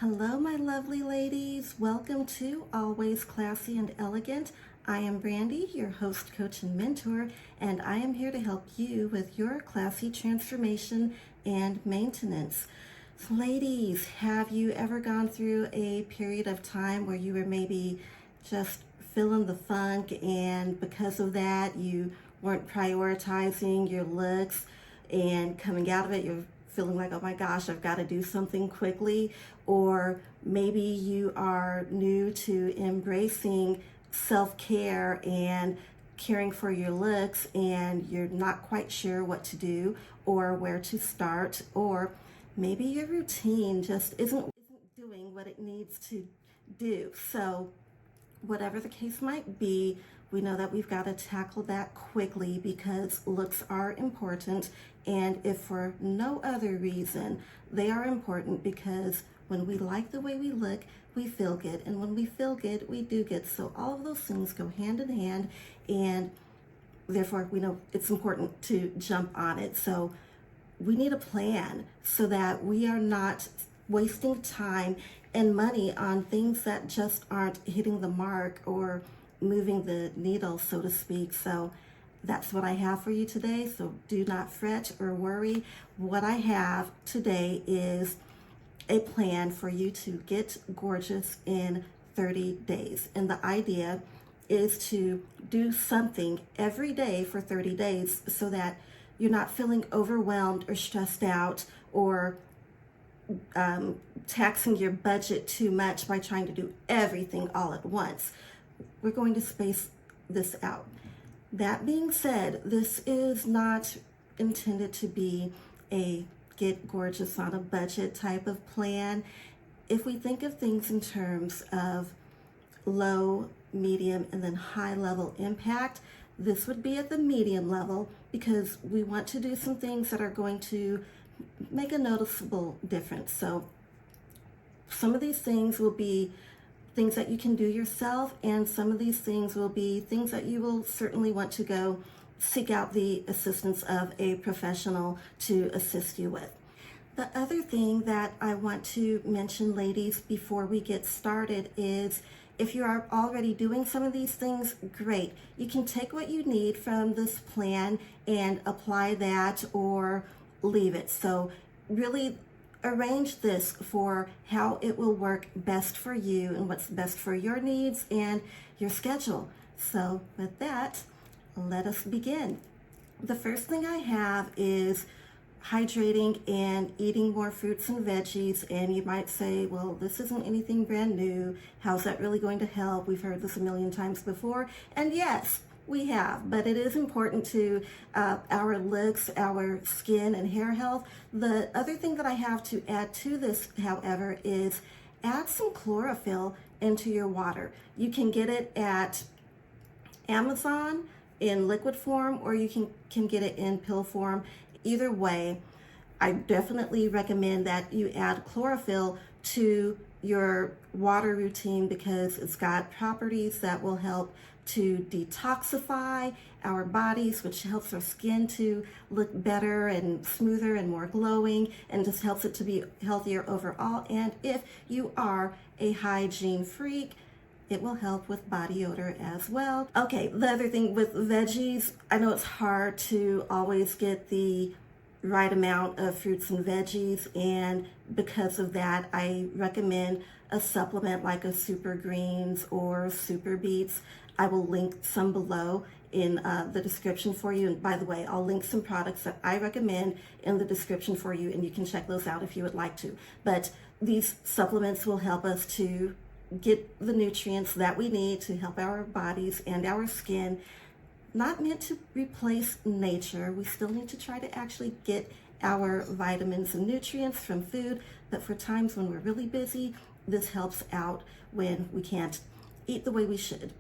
Hello, my lovely ladies. Welcome to Always Classy and Elegant. I am Brandy, your host, coach, and mentor, and I am here to help you with your classy transformation and maintenance. So ladies, have you ever gone through a period of time where you were maybe just feeling the funk, and because of that, you weren't prioritizing your looks, and coming out of it, you're feeling like, oh my gosh, I've got to do something quickly? Or maybe you are new to embracing self-care and caring for your looks, and you're not quite sure what to do or where to start, or maybe your routine just isn't doing what it needs to do. So whatever the case might be, we know that we've got to tackle that quickly because looks are important, and if for no other reason, they are important because when we like the way we look, we feel good, and when we feel good, we do good. So all of those things go hand in hand, and therefore we know it's important to jump on it. So we need a plan so that we are not wasting time and money on things that just aren't hitting the mark or moving the needle, so to speak. So that's what I have for you today. So do not fret or worry. What I have today is a plan for you to get gorgeous in 30 days. And the idea is to do something every day for 30 days so that you're not feeling overwhelmed or stressed out or taxing your budget too much by trying to do everything all at once. We're going to space this out. That being said, this is not intended to be a get gorgeous on a budget type of plan. If we think of things in terms of low, medium, and then high level impact, this would be at the medium level because we want to do some things that are going to make a noticeable difference. So some of these things will be things that you can do yourself, and some of these things will be things that you will certainly want to go seek out the assistance of a professional to assist you with. The other thing that I want to mention, ladies, before we get started is if you are already doing some of these things, great. You can take what you need from this plan and apply that or leave it. So really arrange this for how it will work best for you and what's best for your needs and your schedule. So with that, let us begin. The first thing I have is hydrating and eating more fruits and veggies. And you might say, well, this isn't anything brand new. How's that really going to help? We've heard this a million times before. And yes, we have, but it is important to our looks, our skin, and hair health. The other thing that I have to add to this, however, is add some chlorophyll into your water. You can get it at Amazon in liquid form, or you can get it in pill form. Either way, I definitely recommend that you add chlorophyll to your water routine because it's got properties that will help to detoxify our bodies, which helps our skin to look better and smoother and more glowing, and just helps it to be healthier overall. And if you are a hygiene freak, it will help with body odor as well. Okay, the other thing with veggies, I know it's hard to always get the right amount of fruits and veggies, and because of that, I recommend a supplement like a Super Greens or Super Beets. I will link some below in the description for you. And by the way, I'll link some products that I recommend in the description for you, and you can check those out if you would like to. But these supplements will help us to get the nutrients that we need to help our bodies and our skin. Not meant to replace nature. We still need to try to actually get our vitamins and nutrients from food, but for times when we're really busy, this helps out when we can't eat the way we should.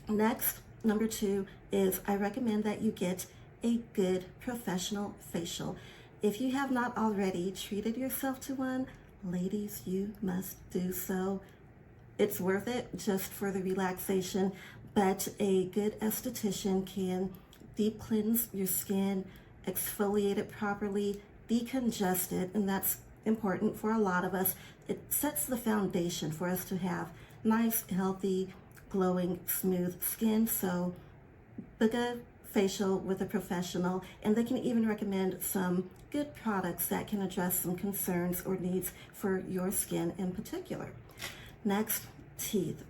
Next, number 2 is I recommend that you get a good professional facial. If you have not already treated yourself to one, ladies, you must do so. It's worth it just for the relaxation, but a good esthetician can deep cleanse your skin, exfoliate it properly, decongest it, and that's important for a lot of us. It sets the foundation for us to have nice, healthy, glowing, smooth skin. So book a facial with a professional, and they can even recommend some good products that can address some concerns or needs for your skin in particular. Next, teeth.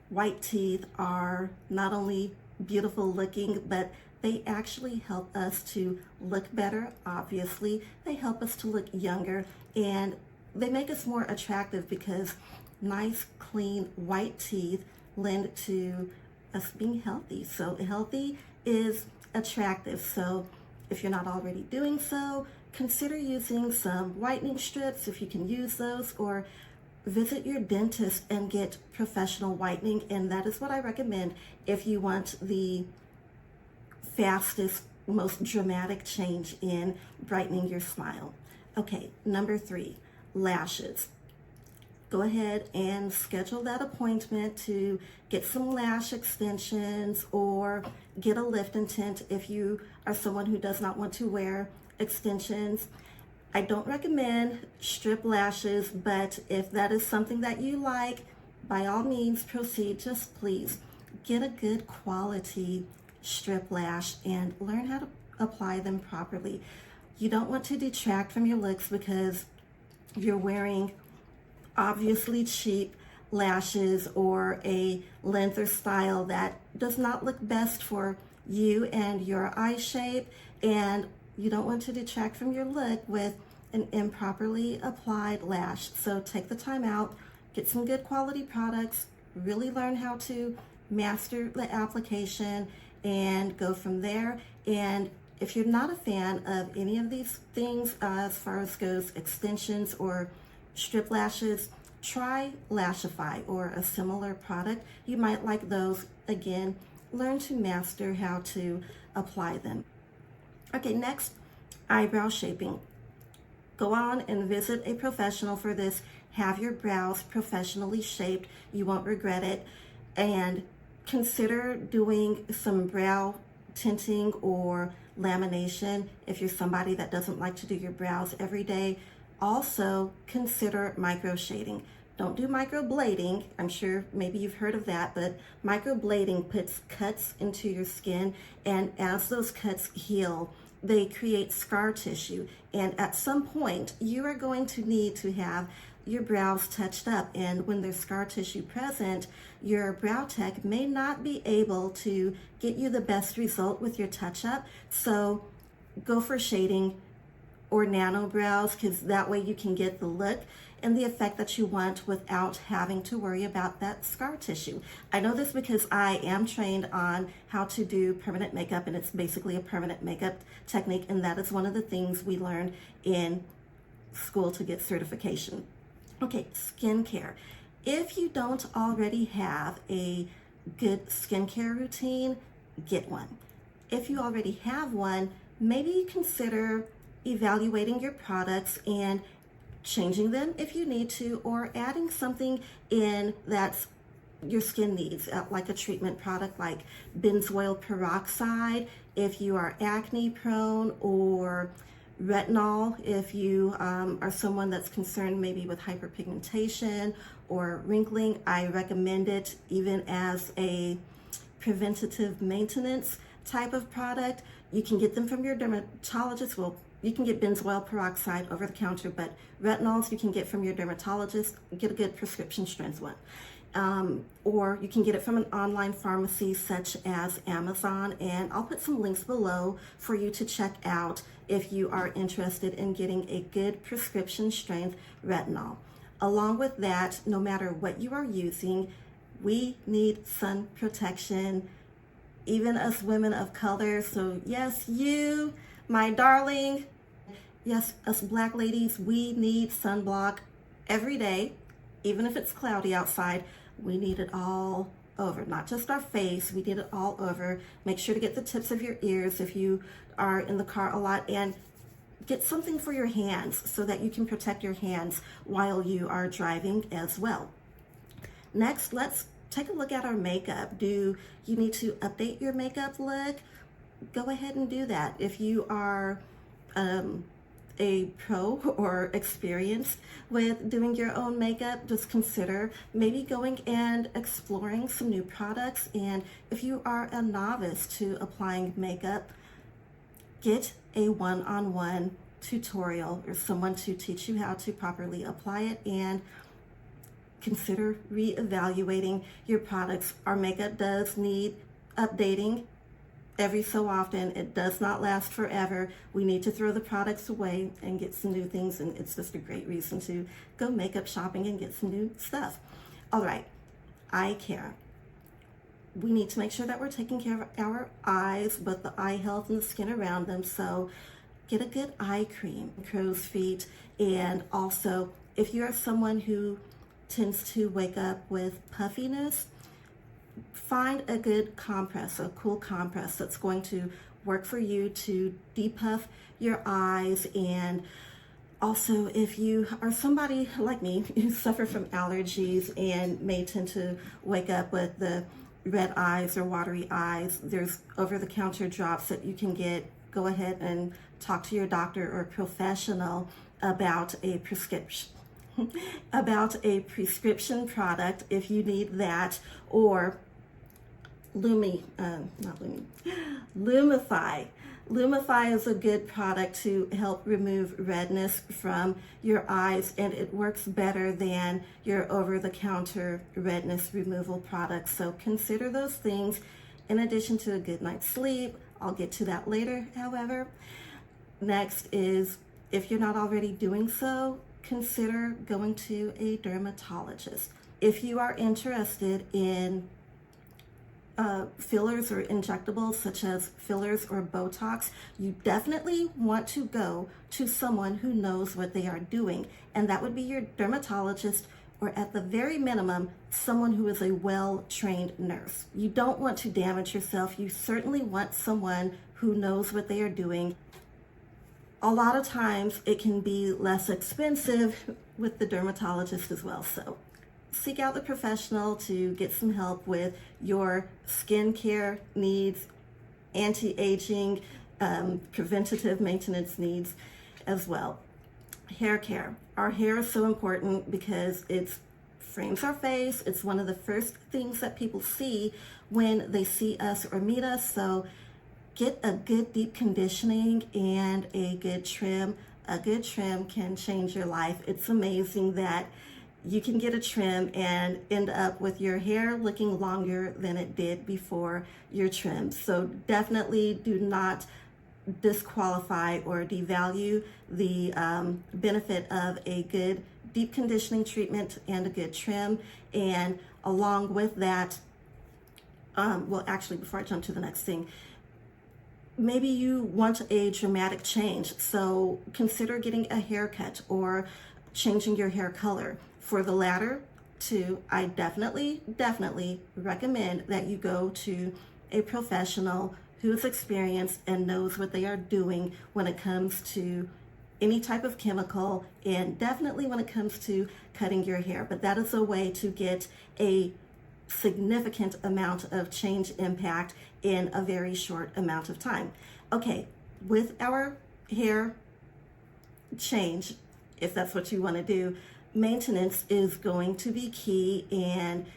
White teeth are not only beautiful looking, but they actually help us to look better. Obviously, they help us to look younger, and they make us more attractive because nice, clean, white teeth lend to us being healthy. So healthy is attractive. So if you're not already doing so, consider using some whitening strips if you can use those, or visit your dentist and get professional whitening. And that is what I recommend if you want the fastest, most dramatic change in brightening your smile. Okay, number 3, lashes. Go ahead and schedule that appointment to get some lash extensions or get a lift and tint if you are someone who does not want to wear extensions. I don't recommend strip lashes, but if that is something that you like, by all means proceed. Just please get a good quality strip lash and learn how to apply them properly. You don't want to detract from your looks because you're wearing obviously cheap lashes or a length or style that does not look best for you and your eye shape, and you don't want to detract from your look with an improperly applied lash. So take the time out, get some good quality products, really learn how to master the application, and go from there. And if you're not a fan of any of these things as far as goes extensions or strip lashes, try Lashify or a similar product. You might like those. Again, learn to master how to apply them. Okay, next, eyebrow shaping. Go on and visit a professional for this. Have your brows professionally shaped. You won't regret it. And consider doing some brow tinting or lamination if you're somebody that doesn't like to do your brows every day. Also, consider microshading. Don't do microblading. I'm sure maybe you've heard of that, but microblading puts cuts into your skin, and as those cuts heal, they create scar tissue. And at some point, you are going to need to have your brows touched up. And when there's scar tissue present, your brow tech may not be able to get you the best result with your touch-up. So go for shading or nano brows, because that way you can get the look and the effect that you want without having to worry about that scar tissue. I know this because I am trained on how to do permanent makeup, and it's basically a permanent makeup technique, and that is one of the things we learned in school to get certification. Okay, skincare. If you don't already have a good skincare routine, get one. If you already have one, maybe consider evaluating your products and changing them if you need to, or adding something in that your skin needs, like a treatment product like benzoyl peroxide if you are acne prone, or retinol if you are someone that's concerned maybe with hyperpigmentation or wrinkling. I recommend it even as a preventative maintenance type of product. You can get them from your dermatologist. Well, you can get benzoyl peroxide over the counter, but retinols you can get from your dermatologist. Get a good prescription strength one. Or you can get it from an online pharmacy such as Amazon, and I'll put some links below for you to check out if you are interested in getting a good prescription strength retinol. Along with that, no matter what you are using, we need sun protection, even us women of color. So yes, you, my darling, yes, us black ladies, we need sunblock every day, even if it's cloudy outside. We need it all over, not just our face, we need it all over. Make sure to get the tips of your ears if you are in the car a lot, and get something for your hands so that you can protect your hands while you are driving as well. Next, let's take a look at our makeup. Do you need to update your makeup look? Go ahead and do that. If you are a pro or experienced with doing your own makeup, just consider maybe going and exploring some new products. And if you are a novice to applying makeup, get a one-on-one tutorial or someone to teach you how to properly apply it, and consider reevaluating your products. Our makeup does need updating every so often. It does not last forever. We need to throw the products away and get some new things, and it's just a great reason to go makeup shopping and get some new stuff. All right, eye care. We need to make sure that we're taking care of our eyes, both the eye health and the skin around them. So get a good eye cream, crow's feet, and also if you're someone who tends to wake up with puffiness, find a good compress, a cool compress that's going to work for you to depuff your eyes. And also, if you are somebody like me who suffer from allergies and may tend to wake up with the red eyes or watery eyes, there's over-the-counter drops that you can get. Go ahead and talk to your doctor or professional about a prescription product if you need that, or Lumify. Lumify is a good product to help remove redness from your eyes, and it works better than your over-the-counter redness removal products. So consider those things in addition to a good night's sleep. I'll get to that later, however. Next is, if you're not already doing so, consider going to a dermatologist. If you are interested in fillers or injectables such as fillers or Botox, you definitely want to go to someone who knows what they are doing, and that would be your dermatologist, or at the very minimum, someone who is a well-trained nurse. You don't want to damage yourself. You certainly want someone who knows what they are doing. A lot of times it can be less expensive with the dermatologist as well. So seek out the professional to get some help with your skincare needs, anti-aging, preventative maintenance needs as well. Hair care. Our hair is so important because it frames our face. It's one of the first things that people see when they see us or meet us. So get a good deep conditioning and a good trim. A good trim can change your life. It's amazing that you can get a trim and end up with your hair looking longer than it did before your trim. So definitely do not disqualify or devalue the benefit of a good deep conditioning treatment and a good trim. And along with that, well, actually, before I jump to the next thing, maybe you want a dramatic change. So consider getting a haircut or changing your hair color. For the latter two, I definitely recommend that you go to a professional who's experienced and knows what they are doing when it comes to any type of chemical, and definitely when it comes to cutting your hair. But that is a way to get a significant amount of change impact in a very short amount of time. Okay, with our hair change, if that's what you want to do, maintenance is going to be key, and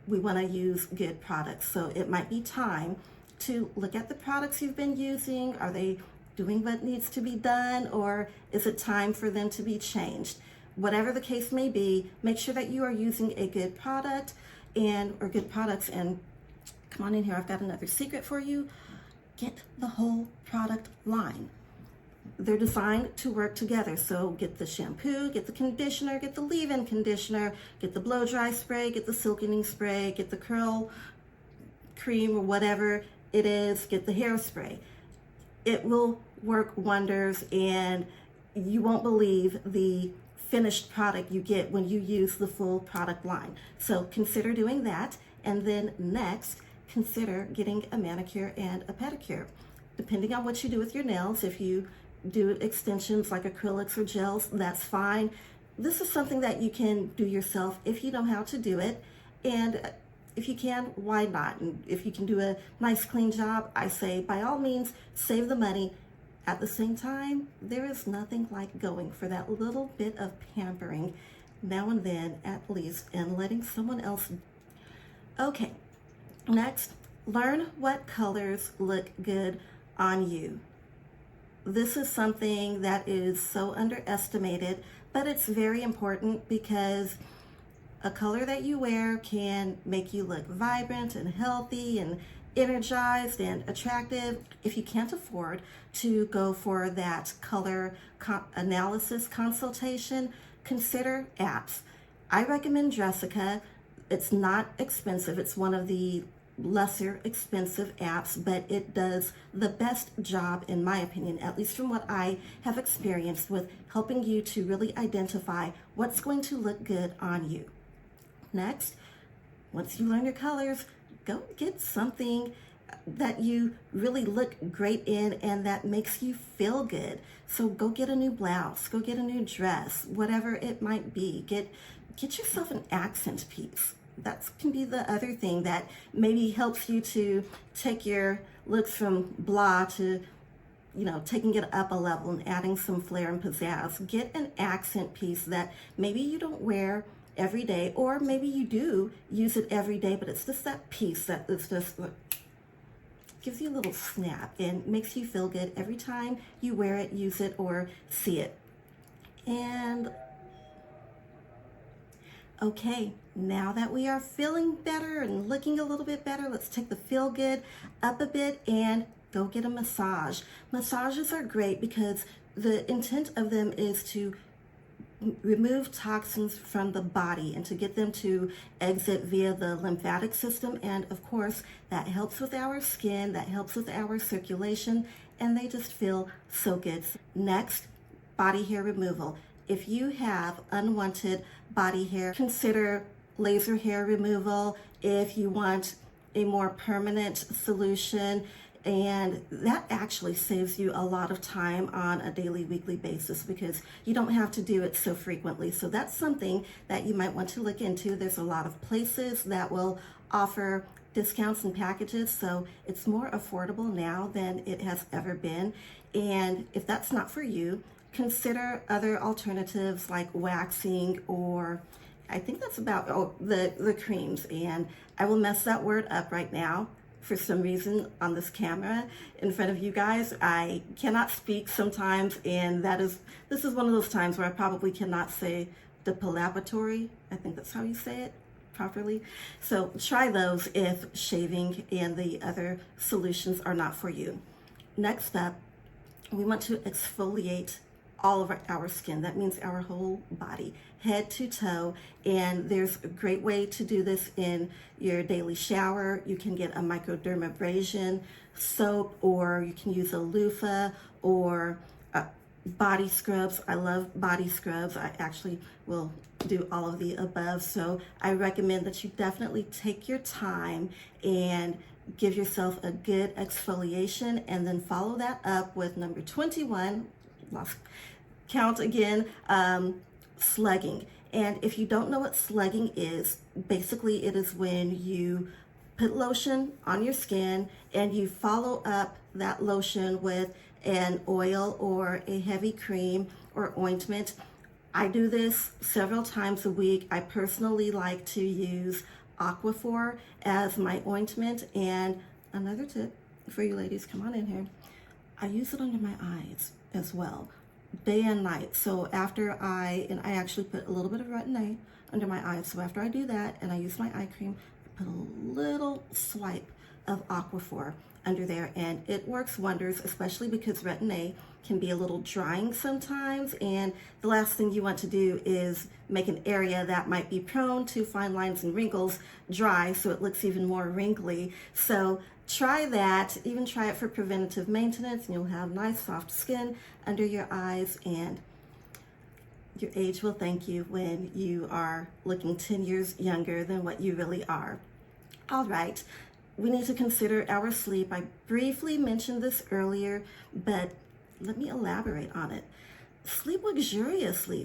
we want to use good products. So it might be time to look at the products you've been using. Are they doing what needs to be done, or is it time for them to be changed? Whatever the case may be, make sure that you are using a good product or good products. And come on in here, I've got another secret for you. Get the whole product line. They're designed to work together. So get the shampoo, get the conditioner, get the leave-in conditioner, get the blow dry spray, get the silkening spray, get the curl cream or whatever it is, get the hairspray. It will work wonders, and you won't believe the finished product you get when you use the full product line. So consider doing that. And then next, consider getting a manicure and a pedicure. Depending on what you do with your nails, if you do extensions like acrylics or gels, that's fine. This is something that you can do yourself if you know how to do it. And if you can, why not? And if you can do a nice clean job, I say by all means, save the money, At the same time, there is nothing like going for that little bit of pampering now and then, at least, and letting someone else. Okay, next, learn what colors look good on you. This is something that is so underestimated, but it's very important because a color that you wear can make you look vibrant and healthy and energized and attractive. If you can't afford to go for that color analysis consultation, consider apps. I recommend 𝐘𝐨𝐿. It's not expensive. It's one of the lesser expensive apps, but it does the best job, in my opinion, at least from what I have experienced, with helping you to really identify what's going to look good on you. Next, once you learn your colors, go get something that you really look great in and that makes you feel good. So go get a new blouse, go get a new dress, whatever it might be. Get yourself an accent piece. That can be the other thing that maybe helps you to take your looks from blah to, taking it up a level and adding some flair and pizzazz. Get an accent piece that maybe you don't wear every day, or maybe you do use it every day, but it's just that piece that is just gives you a little snap and makes you feel good every time you wear it, use it, or see it. And okay, now that we are feeling better and looking a little bit better, let's take the feel good up a bit and go get a massage. Massages are great because the intent of them is to remove toxins from the body and to get them to exit via the lymphatic system. And of course, that helps with our skin, that helps with our circulation, and they just feel so good. Next, body hair removal. If you have unwanted body hair, consider laser hair removal if you want a more permanent solution. And that actually saves you a lot of time on a daily, weekly basis because you don't have to do it so frequently. So that's something that you might want to look into. There's a lot of places that will offer discounts and packages, so it's more affordable now than it has ever been. And if that's not for you, consider other alternatives like waxing, or I think that's about the creams. And I will mess that word up right now. For some reason on this camera in front of you guys, I cannot speak sometimes, and this is one of those times where I probably cannot say depilatory. I think that's how you say it properly. So try those if shaving and the other solutions are not for you. Next up, we want to exfoliate all of our skin. That means our whole body, head to toe. And there's a great way to do this in your daily shower. You can get a microdermabrasion soap, or you can use a loofah, or body scrubs. I love body scrubs. I actually will do all of the above. So I recommend that you definitely take your time and give yourself a good exfoliation, and then follow that up with number 21. Lost count again, slugging. And if you don't know what slugging is, basically it is when you put lotion on your skin and you follow up that lotion with an oil or a heavy cream or ointment. I do this several times a week. I personally like to use Aquaphor as my ointment. And another tip for you ladies, come on in here, I use it under my eyes as well, day and night. So after I actually put a little bit of retin-A under my eyes. So after I do that and I use my eye cream, I put a little swipe of Aquaphor under there, and it works wonders, especially because retin-A can be a little drying sometimes, and the last thing you want to do is make an area that might be prone to fine lines and wrinkles dry, so it looks even more wrinkly. So try that, even try it for preventative maintenance, and you'll have nice soft skin under your eyes, and your age will thank you when you are looking 10 years younger than what you really are. All right, we need to consider our sleep. I briefly mentioned this earlier, but let me elaborate on it. Sleep luxuriously.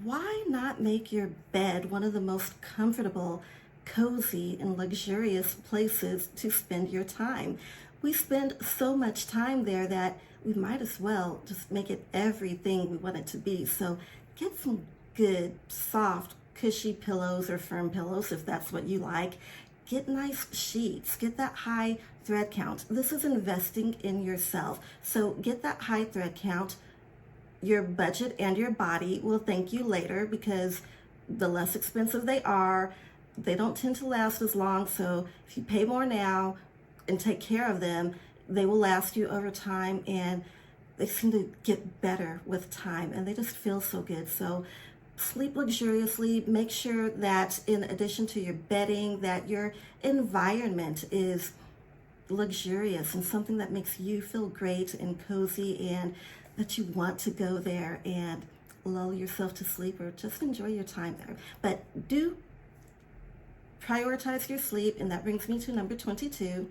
Why not make your bed one of the most comfortable, cozy, and luxurious places to spend your time? We spend so much time there that we might as well just make it everything we want it to be. So get some good, soft, cushy pillows or firm pillows if that's what you like. Get nice sheets, get that high thread count. This is investing in yourself. So get that high thread count. Your budget and your body will thank you later, because the less expensive they are, they don't tend to last as long. So if you pay more now and take care of them, they will last you over time, and they seem to get better with time, and they just feel so good. So sleep luxuriously. Make sure that in addition to your bedding, that your environment is luxurious and something that makes you feel great and cozy, and that you want to go there and lull yourself to sleep or just enjoy your time there. But do prioritize your sleep, and that brings me to number 22.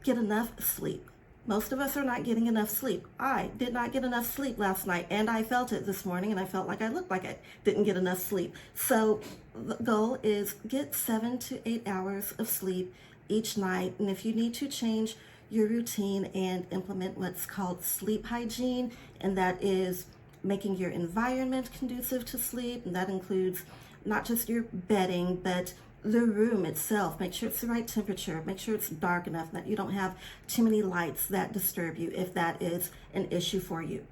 Get enough sleep. Most of us are not getting enough sleep. I did not get enough sleep last night, and I felt it this morning, and I felt like I looked like I didn't get enough sleep. So the goal is get 7 to 8 hours of sleep each night, and if you need to change your routine and implement what's called sleep hygiene, and that is making your environment conducive to sleep, and that includes not just your bedding, but the room itself. Make sure it's the right temperature. Make sure it's dark enough that you don't have too many lights that disturb you, if that is an issue for you.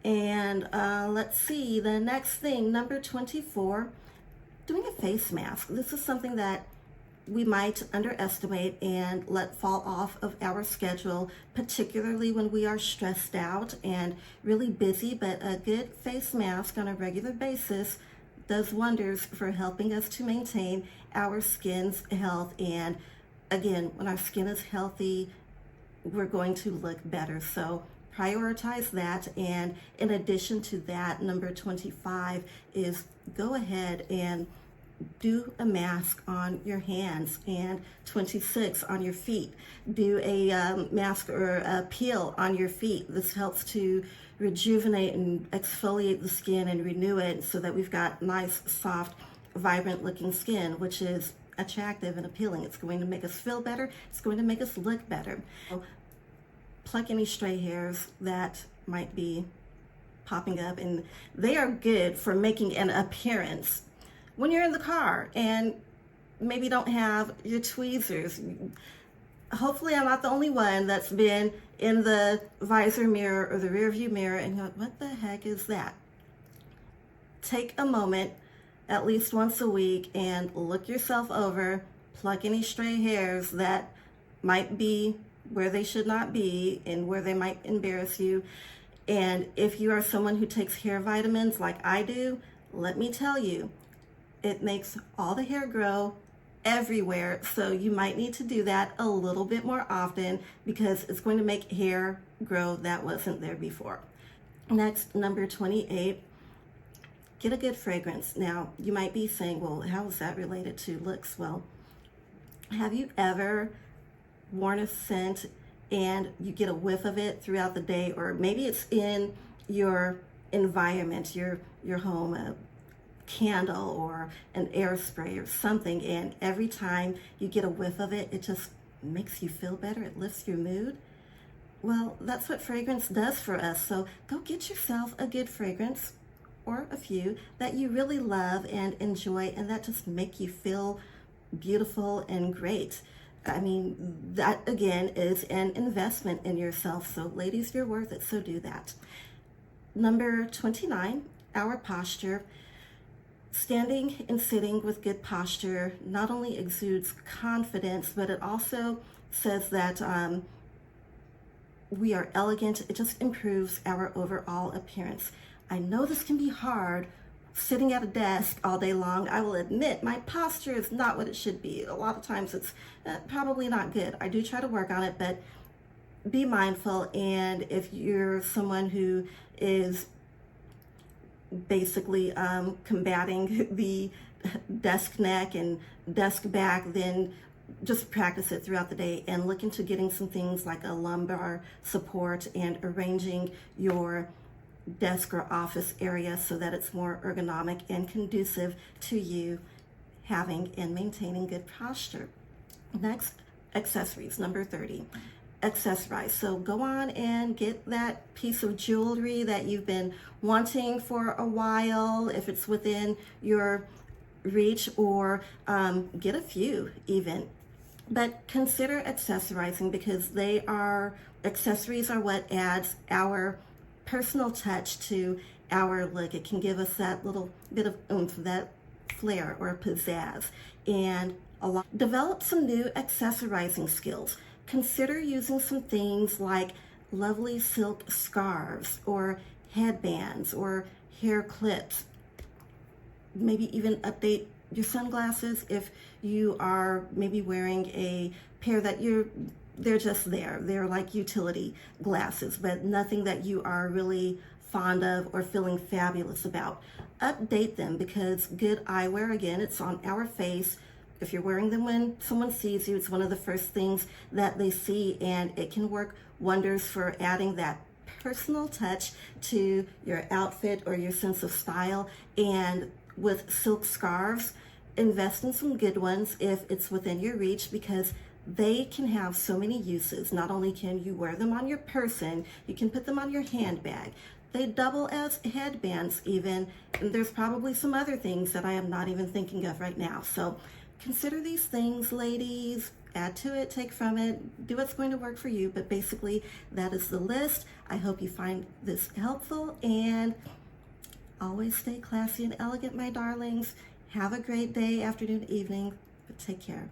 And let's see, the next thing, number 24, doing a face mask. This is something that we might underestimate and let fall off of our schedule, particularly when we are stressed out and really busy. But a good face mask on a regular basis does wonders for helping us to maintain our skin's health. And again, when our skin is healthy, we're going to look better. So prioritize that. And in addition to that, number 25 is go ahead and do a mask on your hands, and 26 on your feet. Do a mask or a peel on your feet. This helps to rejuvenate and exfoliate the skin and renew it, so that we've got nice, soft, vibrant looking skin, which is attractive and appealing. It's going to make us feel better. It's going to make us look better. So pluck any stray hairs that might be popping up, and they are good for making an appearance when you're in the car and maybe don't have your tweezers. Hopefully I'm not the only one that's been in the visor mirror or the rear view mirror and go, what the heck is that? Take a moment at least once a week and look yourself over, pluck any stray hairs that might be where they should not be and where they might embarrass you. And if you are someone who takes hair vitamins like I do, let me tell you, it makes all the hair grow everywhere. So you might need to do that a little bit more often, because it's going to make hair grow that wasn't there before. Next, number 28, get a good fragrance. Now, you might be saying, well, how is that related to looks? Well, have you ever worn a scent and you get a whiff of it throughout the day, or maybe it's in your environment, your home, a candle or an air spray or something, and every time you get a whiff of it, it just makes you feel better, it lifts your mood? Well, that's what fragrance does for us. So go get yourself a good fragrance, or a few, that you really love and enjoy, and that just make you feel beautiful and great. I mean, that again is an investment in yourself. So ladies, you're worth it, so do that. Number 29, our posture. Standing and sitting with good posture not only exudes confidence, but it also says that we are elegant. It just improves our overall appearance. I know this can be hard, sitting at a desk all day long. I will admit my posture is not what it should be. A lot of times it's probably not good. I do try to work on it, but be mindful. And if you're someone who is basically combating the desk neck and desk back, then just practice it throughout the day and look into getting some things like a lumbar support and arranging your desk or office area so that it's more ergonomic and conducive to you having and maintaining good posture. Next, accessories, number 30. accessorize. So go on and get that piece of jewelry that you've been wanting for a while, if it's within your reach, or get a few even. But consider accessorizing, because accessories are what adds our personal touch to our look. It can give us that little bit of oomph, that flair or pizzazz. And develop some new accessorizing skills. Consider using some things like lovely silk scarves or headbands or hair clips. Maybe even update your sunglasses if you are maybe wearing a pair that they're just there. They're like utility glasses, but nothing that you are really fond of or feeling fabulous about. Update them, because good eyewear, again, it's on our face. If you're wearing them when someone sees you, it's one of the first things that they see, and it can work wonders for adding that personal touch to your outfit or your sense of style. And with silk scarves, invest in some good ones if it's within your reach, because they can have so many uses. Not only can you wear them on your person, you can put them on your handbag. They double as headbands even, and there's probably some other things that I am not even thinking of right now. So consider these things, ladies. Add to it, take from it, do what's going to work for you. But basically, that is the list. I hope you find this helpful, and always stay classy and elegant, my darlings. Have a great day, afternoon, evening, but take care.